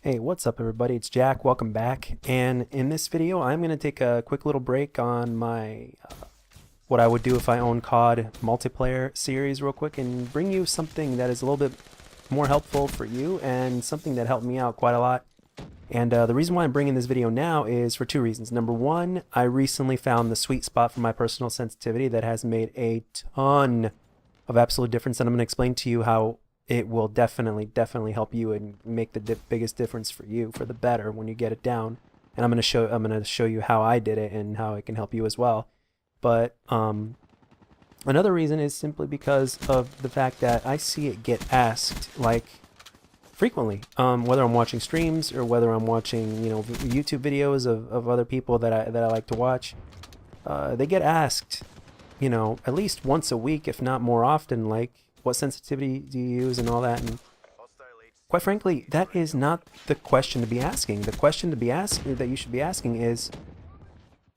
Hey, what's up everybody? It's Jack. Welcome back. And in this video, I'm going to take a quick little break on my what I would do if I own COD multiplayer series real quick and bring you something that is a little bit more helpful for you and something that helped me out quite a lot. And the reason why I'm bringing this video now is for two reasons. Number one, I recently found the sweet spot for my personal sensitivity that has made a ton of absolute difference, and I'm going to explain to you how it will definitely help you and make the biggest difference for you for the better when you get it down. And I'm going to show you how I did it and how it can help you as well. But another reason is simply because of the fact that I see it get asked like frequently, whether I'm watching streams or whether I'm watching YouTube videos of other people that I like to watch. They get asked at least once a week, if not more often, like, what sensitivity do you use and all that. And quite frankly, that is not the question to be asking. The question that you should be asking is,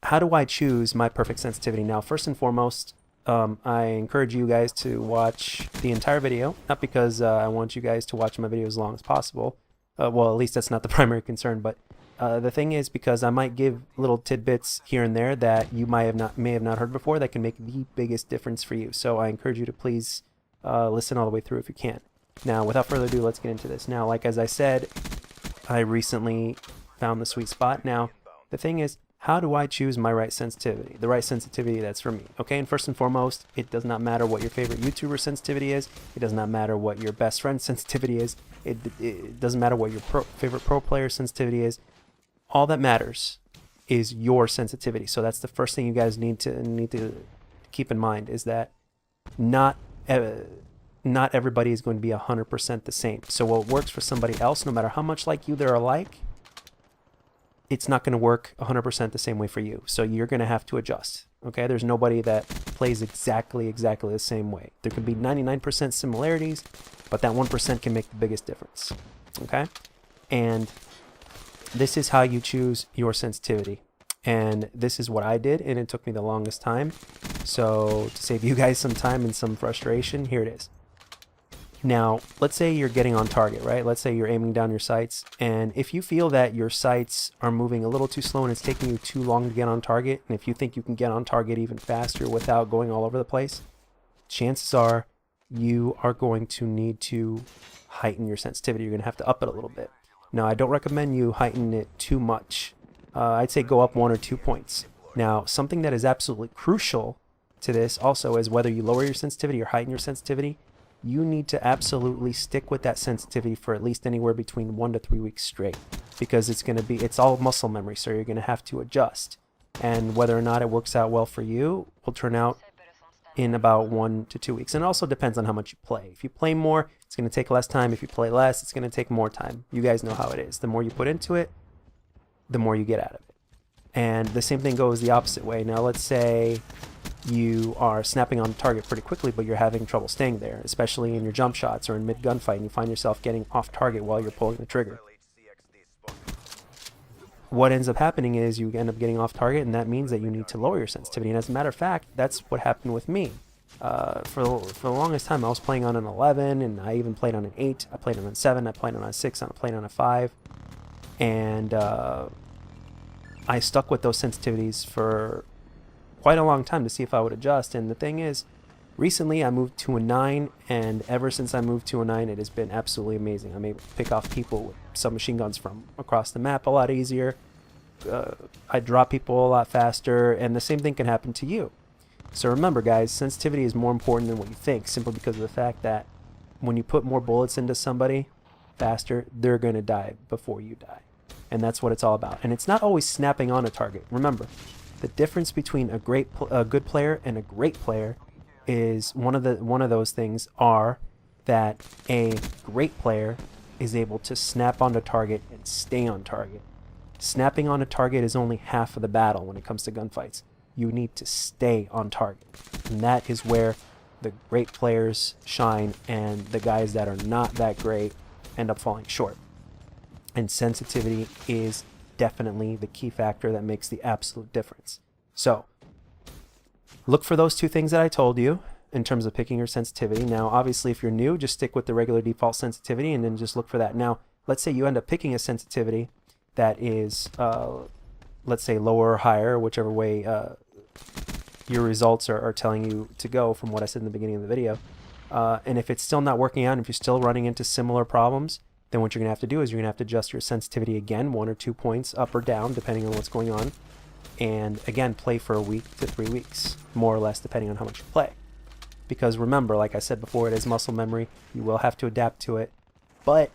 how do I choose my perfect sensitivity? Now, first and foremost, I encourage you guys to watch the entire video, not because I want you guys to watch my video as long as possible. Well, at least that's not the primary concern, but the thing is, because I might give little tidbits here and there that you may have not heard before that can make the biggest difference for you. So I encourage you to please listen all the way through if you can. Now, without further ado, let's get into this. Now, like as I said, I recently found the sweet spot. Now, the thing is, how do I choose my right sensitivity? The right sensitivity that's for me. Okay, and first and foremost, it does not matter what your favorite YouTuber sensitivity is. It does not matter what your best friend's sensitivity is. It doesn't matter what your favorite pro player sensitivity is. All that matters is your sensitivity. So that's the first thing you guys need to keep in mind, is that not everybody is going to be 100% the same. So what works for somebody else, no matter how much like you they're alike, it's not going to work 100% the same way for you. So you're going to have to adjust. Okay, there's nobody that plays exactly the same way. There could be 99% similarities, but that 1% can make the biggest difference. Okay, and this is how you choose your sensitivity. And this is what I did, and it took me the longest time. So to save you guys some time and some frustration, here it is. Now, let's say you're getting on target, right? Let's say you're aiming down your sights, and if you feel that your sights are moving a little too slow and it's taking you too long to get on target, and if you think you can get on target even faster without going all over the place, chances are you are going to need to heighten your sensitivity. You're going to have to up it a little bit. Now, I don't recommend you heighten it too much. I'd say go up 1 or 2 points. Now, something that is absolutely crucial to this also is whether you lower your sensitivity or heighten your sensitivity, you need to absolutely stick with that sensitivity for at least anywhere between 1 to 3 weeks straight, because it's all muscle memory, so you're going to have to adjust. And whether or not it works out well for you will turn out in about 1 to 2 weeks. And it also depends on how much you play. If you play more, it's going to take less time. If you play less, it's going to take more time. You guys know how it is. The more you put into it, the more you get out of it. And the same thing goes the opposite way. Now, let's say you are snapping on target pretty quickly, but you're having trouble staying there, especially in your jump shots or in mid gunfight, and you find yourself getting off target while you're pulling the trigger. What ends up happening is you end up getting off target, and that means that you need to lower your sensitivity. And as a matter of fact, that's what happened with me. For the longest time, I was playing on an 11, and I even played on an 8. I played on a 7. I played on a 6. I played on a 5. And I stuck with those sensitivities for quite a long time to see if I would adjust. And the thing is, recently I moved to a 9, and ever since I moved to a 9, it has been absolutely amazing. I'm able to pick off people with submachine guns from across the map a lot easier. I drop people a lot faster, and the same thing can happen to you. So remember, guys, sensitivity is more important than what you think, simply because of the fact that when you put more bullets into somebody faster, they're going to die before you die. And that's what it's all about. And it's not always snapping on a target. Remember, the difference between a good player and a great player is one of those things are that a great player is able to snap onto target and stay on target. Snapping on a target is only half of the battle when it comes to gunfights. You need to stay on target. And that is where the great players shine, and the guys that are not that great end up falling short. And sensitivity is definitely the key factor that makes the absolute difference. So look for those two things that I told you in terms of picking your sensitivity. Now, obviously, if you're new, just stick with the regular default sensitivity and then just look for that. Now, let's say you end up picking a sensitivity that is, let's say, lower or higher, whichever way your results are telling you to go from what I said in the beginning of the video. And if it's still not working out, and if you're still running into similar problems, then what you're going to have to do is you're going to have to adjust your sensitivity again, 1 or 2 points up or down, depending on what's going on. And again, play for a week to 3 weeks, more or less, depending on how much you play. Because remember, like I said before, it is muscle memory. You will have to adapt to it. But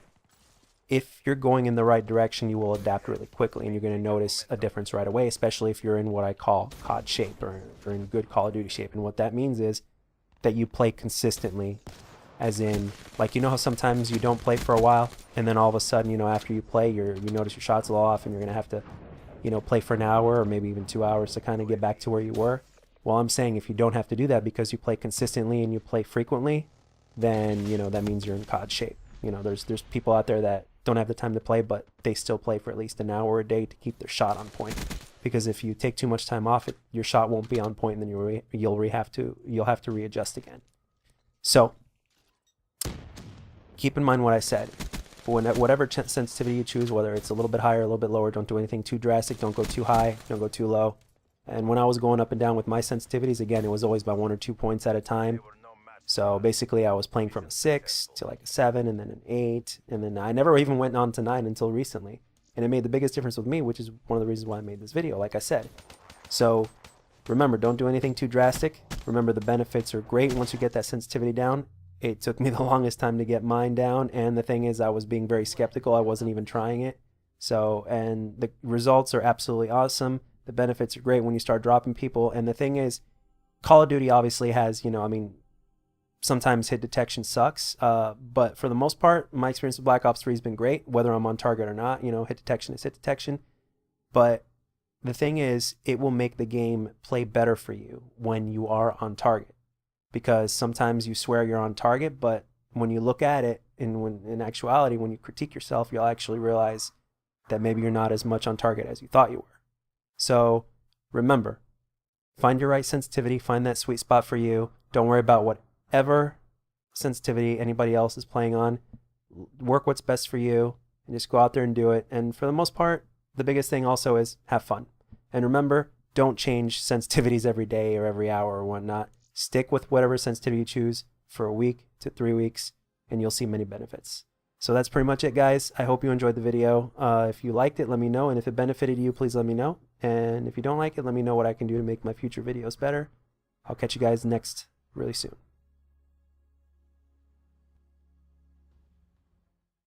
if you're going in the right direction, you will adapt really quickly, and you're going to notice a difference right away, especially if you're in what I call COD shape, or in good Call of Duty shape. And what that means is that you play consistently, as in, like, you know how sometimes you don't play for a while, and then all of a sudden, you know, after you play, you notice your shot's a little off, and you're going to have to, you know, play for an hour or maybe even 2 hours to kind of get back to where you were. Well, I'm saying if you don't have to do that because you play consistently and you play frequently, then, you know, that means you're in COD shape. You know, there's people out there that don't have the time to play, but they still play for at least an hour a day to keep their shot on point. Because if you take too much time off, your shot won't be on point, and then you'll have to readjust again. So keep in mind what I said. Whatever sensitivity you choose, whether it's a little bit higher, a little bit lower, don't do anything too drastic. Don't go too high, don't go too low. And when I was going up and down with my sensitivities, again, it was always by 1 or 2 points at a time. So basically I was playing from a 6 to like a 7, and then an 8, and then I never even went on to 9 until recently. And it made the biggest difference with me, which is one of the reasons why I made this video, like I said. So remember, don't do anything too drastic. Remember, the benefits are great once you get that sensitivity down. It took me the longest time to get mine down, and the thing is, I was being very skeptical. I wasn't even trying it. So, and the results are absolutely awesome. The benefits are great when you start dropping people. And the thing is, Call of Duty obviously has, you know, I mean, sometimes hit detection sucks, but for the most part, my experience with Black Ops 3 has been great, whether I'm on target or not. You know, hit detection is hit detection. But the thing is, it will make the game play better for you when you are on target. Because sometimes you swear you're on target, but when you look at it, and when in actuality, when you critique yourself, you'll actually realize that maybe you're not as much on target as you thought you were. So remember, find your right sensitivity, find that sweet spot for you. Don't worry about whatever sensitivity anybody else is playing on. Work what's best for you, and just go out there and do it. And for the most part, the biggest thing also is have fun. And remember, don't change sensitivities every day or every hour or whatnot. Stick with whatever sensitivity you choose for a week to 3 weeks, and you'll see many benefits. So that's pretty much it, guys. I hope you enjoyed the video. If you liked it, let me know. And if it benefited you, please let me know. And if you don't like it, let me know what I can do to make my future videos better. I'll catch you guys next really soon.